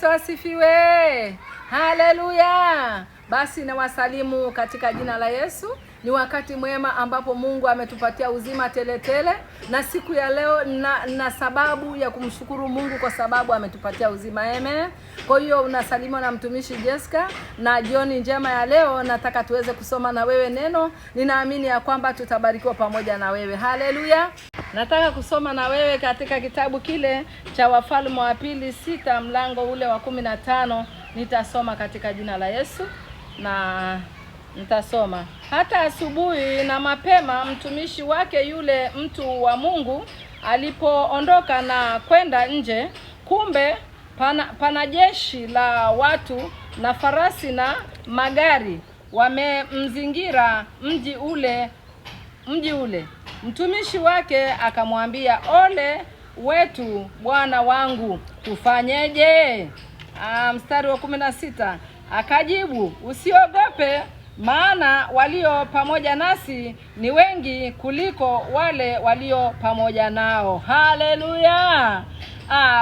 Asifiwe. Haleluya. Basi na wasalimu katika jina la Yesu. Ni wakati mwema ambapo Mungu ametupatia uzima tele na siku ya leo na sababu ya kumshukuru Mungu kwa sababu ametupatia uzima. Amen. Kwa hiyo unasalimwa na mtumishi Jessica, na jioni njema ya leo nataka tuweze kusoma na wewe neno. Ninaamini ya kwamba tutabarikiwa pamoja na wewe. Haleluya. Nataka kusoma na wewe katika kitabu kile cha Wafalme wa Pili 6 mlango ule wa 15. Nitasoma katika jina la Yesu na nitasoma. Hata asubuhi na mapema mtumishi wake yule mtu wa Mungu alipoondoka na kwenda nje, kumbe pana jeshi la watu na farasi na magari wamemzingira mji ule. Mtumishi wake akamwambia, ole wetu bwana wangu, tufanyeje? Mstari wa 16 akajibu, usiogope, maana walio pamoja nasi ni wengi kuliko wale walio pamoja nao. Haleluya.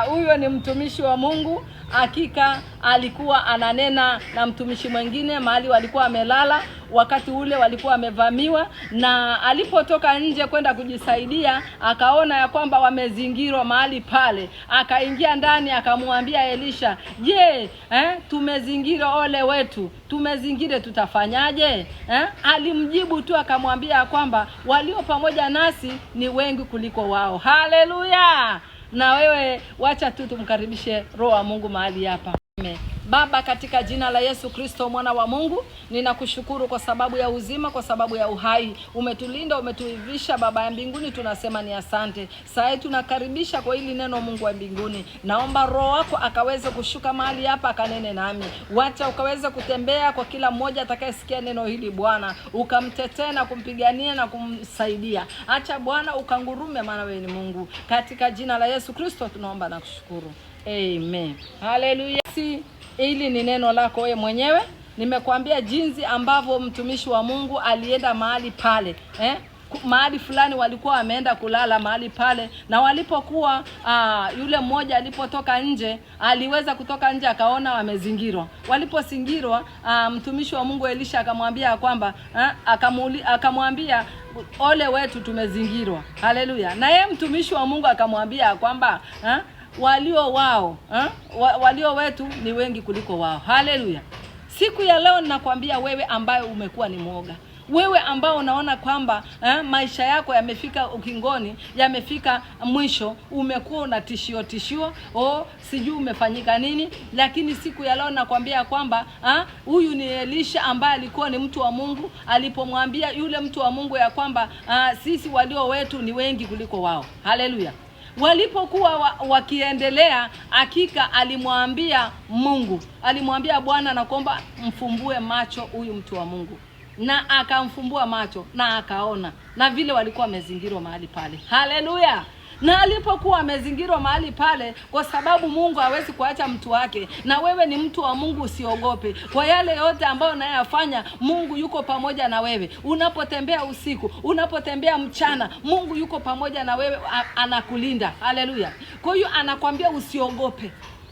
Huyo ni mtumishi wa Mungu. Hakika alikuwa ananena na mtumishi mwingine mahali walikuwa wamelala. Wakati ule walikuwa wamevamiwa, na alipotoka nje kwenda kujisaidia akaona ya kwamba wamezingirwa mahali pale. Akaingia ndani akamwambia Elisha, je, tumezingirwa, ole wetu, tumezingire, tutafanyaje? Alimjibu tu akamwambia kwamba walio pamoja nasi ni wengi kuliko wao. Haleluya. Na wewe wacha tu tumkaribishe Roho wa Mungu mahali hapa. Amen. Baba, katika jina la Yesu Kristo mwana wa Mungu, ninakushukuru kwa sababu ya uzima, kwa sababu ya uhai. Umetulinda, umetuivisha Baba ya mbinguni, tunasema ni asante. Sasa tunakaribisha kwa hili neno Mungu wa mbinguni. Naomba Roho wako akaweze kushuka mahali hapa akanene nami. Wacha ukaweze kutembea kwa kila mmoja atakayesikia neno hili Bwana. Ukamtetee na kumpigania na kumsaidia. Acha Bwana ukangurume, maana wewe ni Mungu. Katika jina la Yesu Kristo tunaomba na kushukuru. Amen. Haleluya. Hili ni neno lako wewe mwenyewe. Nimekuambia jinsi ambavyo mtumishi wa Mungu alienda mahali pale. Mahali fulani walikuwa wameenda kulala mahali pale, na walipokuwa yule mmoja alipotoka nje, aliweza kutoka nje akaona wamezingirwa. Walipozingirwa, mtumishi wa Mungu Elisha akamwambia kwamba akamwambia, ole wetu, tumezingirwa. Haleluya. Na yeye mtumishi wa Mungu akamwambia kwamba walio wetu ni wengi kuliko wao. Haleluya. Siku ya leo ninakwambia wewe ambaye umekuwa ni mwoga, wewe ambao unaona kwamba maisha yako yamefika ukingoni, yamefika mwisho, umekuwa una tishio, sijui umefanyika nini, lakini siku ya leo nakwambia kwamba huyu ni Elisha ambaye alikuwa ni mtu wa Mungu. Alipomwambia yule mtu wa Mungu ya kwamba sisi walio wetu ni wengi kuliko wao. Haleluya. Walipokuwa wakiendelea, hakika alimwambia Mungu, alimwambia Bwana, nakuomba mfumbue macho huyu mtu wa Mungu. Na akamfumbua macho na akaona, na vile walikuwa wamezingirwa mahali pale. Haleluya. Na alipokuwa amezingirwa mahali pale, kwa sababu Mungu hawezi kuacha mtu wake, na wewe ni mtu wa Mungu, usiogope. Kwa yale yote ambayo unayofanya, Mungu yuko pamoja na wewe. Unapotembea usiku, unapotembea mchana, Mungu yuko pamoja na wewe, anakulinda. Haleluya. Kwa hiyo anakwambia usiogope.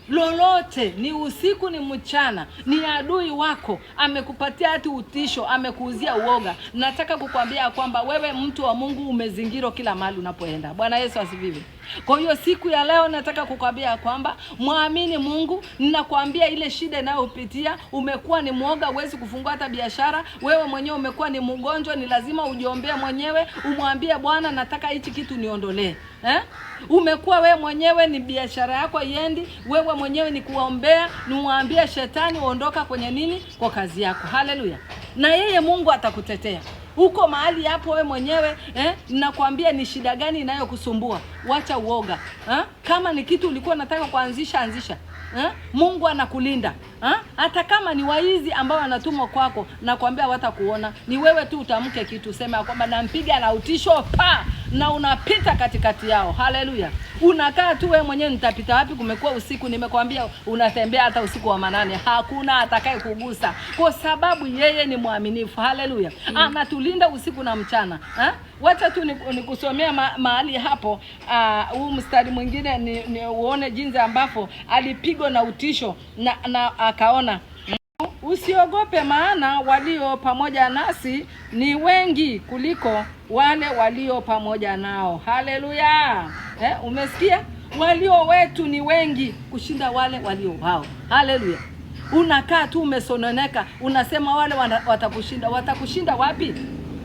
Lolote, ni usiku ni mchana, ni adui wako amekupatia hati utisho, amekuuzia uoga. Nataka kukwambia kwamba wewe mtu wa Mungu umezingirwa kila mahali unapoenda. Bwana Yesu asifiwe. Kwa hiyo siku ya leo nataka kukwambia kwamba muamini Mungu. Ninakwambia ile shida inayopitia, umekuwa ni mwoga, huwezi kufungua hata biashara, wewe mwenyewe umekuwa ni mgonjwa, ni lazima ujiombee mwenyewe, umwambie Bwana, nataka hichi kitu niondolee. Umekuwa wewe mwenyewe ni biashara yako iendi, wewe mwenyewe ni kuombea, nimwambie shetani uondoka kwenye nini, kwa kazi yako. Haleluya. Na yeye Mungu atakutetea. Uko mahali hapo wewe mwenyewe, ninakwambia ni shida gani inayokusumbua? Wacha uoga. Kama ni kitu ulikuwa unataka kuanzisha, anzisha. Mungu anakulinda. Hata kama ni waizi ambao wanatumwa kwako, nakwambia watakuona. Ni wewe tu utamke kitu, sema kwamba nampiga na utisho na unapita katikati yao. Haleluya. Unakaa tu wewe mwenyewe, nitapita wapi? Kumekuwa usiku, nimekwambia unatembea hata usiku wa manane, hakuna atakaye kugusa, kwa sababu yeye ni mwaminifu. Haleluya. Anatulinda usiku na mchana. Wacha tu nikusomea mahali hapo, huu mstari mwingine ni uone jinsi ambapo alipigwa na utisho na akaona. Usiogope, maana walio pamoja nasi ni wengi kuliko wale walio pamoja nao. Haleluya. Umesikia? Walio wetu ni wengi kushinda wale walio wao. Haleluya. Unakaa tu umesononeka, unasema wale watakushinda. Watakushinda wapi?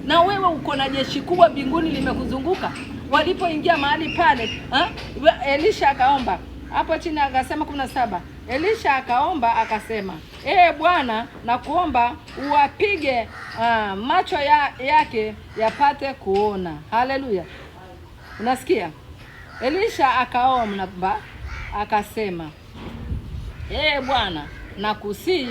Na wewe uko na jeshi kubwa mbinguni limekuzunguka. Walipoingia mahali pale, Elisha akaomba. Hapo chini akasema 17. Elisha akaomba akasema, Bwana, nakuomba uwapige macho yake yapate kuona. Haleluya. Unasikia? Elisha akaomba akasema, Bwana, nakusii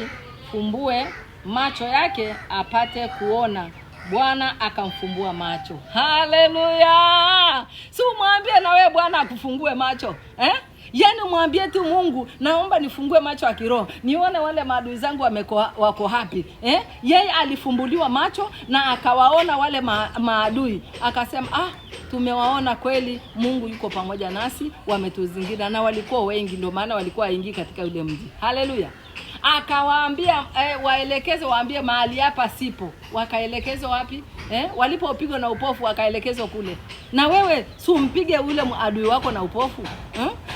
fumbue macho yake apate kuona. Bwana akamfumbua macho. Haleluya. Si umwambie na wewe Bwana akufungue macho. Yaani mwambie tu Mungu, naomba nifungue macho ya kiroho, nione wale maadui zangu wako hapi. Yeye alifumbuliwa macho na akawaona wale maadui. Akasema, tumewaona kweli, Mungu yuko pamoja nasi, wametuzingira, na walikuwa wengi, ndio maana walikuwa waingi katika yule mji. Haleluya. Akawaambia waelekeze, waambie mahali hapa sipo. Wakaelekezwa wapi? Walipopigwa na upofu wakaelekezwa kule. Na wewe si umpige ule adui wako na upofu?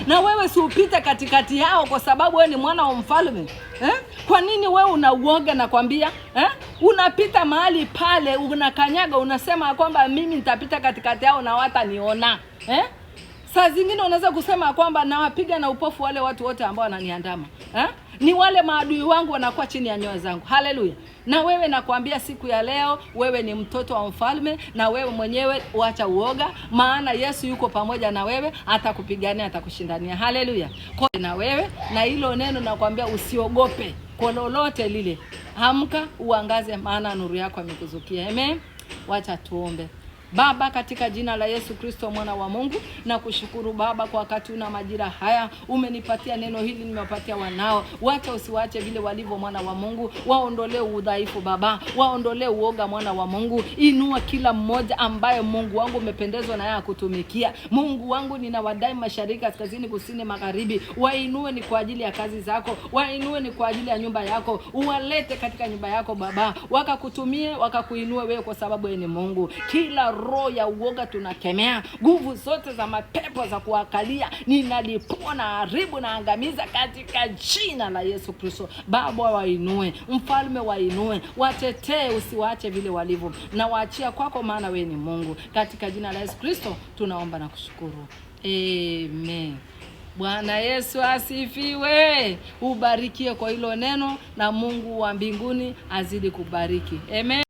Na wewe si upite katikati yao kwa sababu wewe ni mwana wa mfalme? Kwa nini wewe unauoga? Na kwambia unapita mahali pale, unakanyaga, unasema kwamba mimi nitapita katikati yao na wataniona. Saa zingine unaweza kusema kwamba nawapiga na upofu wale watu wote ambao wananiandama. Ni wale maadui wangu wanakuwa chini ya nyayo zangu. Haleluya. Na wewe nakwambia siku ya leo, wewe ni mtoto wa mfalme, na wewe mwenyewe wacha uoga, maana Yesu yuko pamoja na wewe, atakupigania, atakushindania. Haleluya. Kwa na wewe, na hilo neno nakwambia usiogope kwa lolote lile. Amka uangaze, maana nuru yako imekuzukia. Amen. Wacha tuombe. Baba, katika jina la Yesu Kristo mwana wa Mungu, na kushukuru Baba kwa wakati una majira haya, umenipatia neno hili, nimewapatia wanao. Wacha usiwache vile walivyo mwana wa Mungu, waondolee udhaifu Baba, waondolee uoga mwana wa Mungu. Inua kila mmoja ambaye Mungu wangu umependezwa na yeye kutumikia. Mungu wangu ninawadai mashariki, kaskazini, kusini, magharibi. Wainue ni kwa ajili ya kazi zako, wainue ni kwa ajili ya nyumba yako. Uwalete katika nyumba yako Baba, wakakutumie, wakakuinue wewe kwa sababu wewe ni Mungu. Kila roho ya uoga tunakemea, nguvu zote za mapepo za kuakalia ninalipua na haribu na angamiza katika jina la Yesu Kristo. Baba, wainue, mfalme wainue, watetee, usiwaache vile walivyo, na waachia kwako, maana wewe ni Mungu. Katika jina la Yesu Kristo tunaomba na kushukuru. Amen. Bwana Yesu asifiwe. Ubarikie kwa hilo neno, na Mungu wa mbinguni azidi kubariki. Amen.